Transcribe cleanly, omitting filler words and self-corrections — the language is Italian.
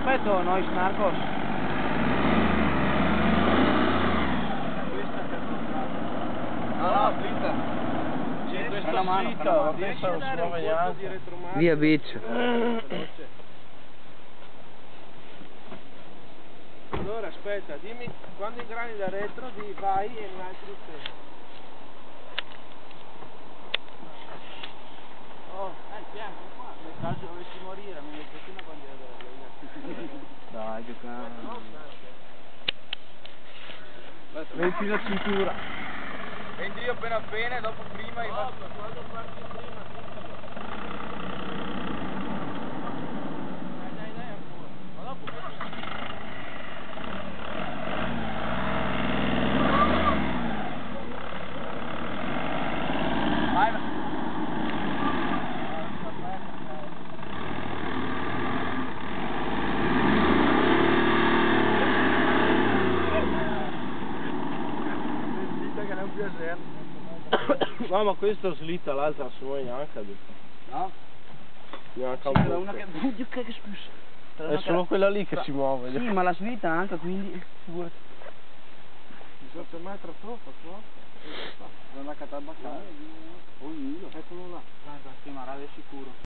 aspetto noi Snarcos. Questa per portare. No, slitta. C'è questa una mano, slitta, fai riesci a dare un colpo di retromarcia? Via bitch. Veloce. Allora aspetta, dimmi quando ingrani da retro, di vai e in altri tempo. Oh, piano qua, nel caso dovessi morire, mi metti una bandiera della Lega. Dai, giocare. Metti la cintura. Entri io appena appena e dopo prima Quando parti prima, dai, ancora. Ma dopo no, ma questo slitta, l'altra su noi neanche ha detto. No? Neanche un C'era po'. una che... Oddio che spusa. È solo quella lì che si muove. Sì, ma la slitta anche, quindi... Figurati. 18 metri troppo, Non la catabacca. Eccolo là. Sì, ma rade sicuro.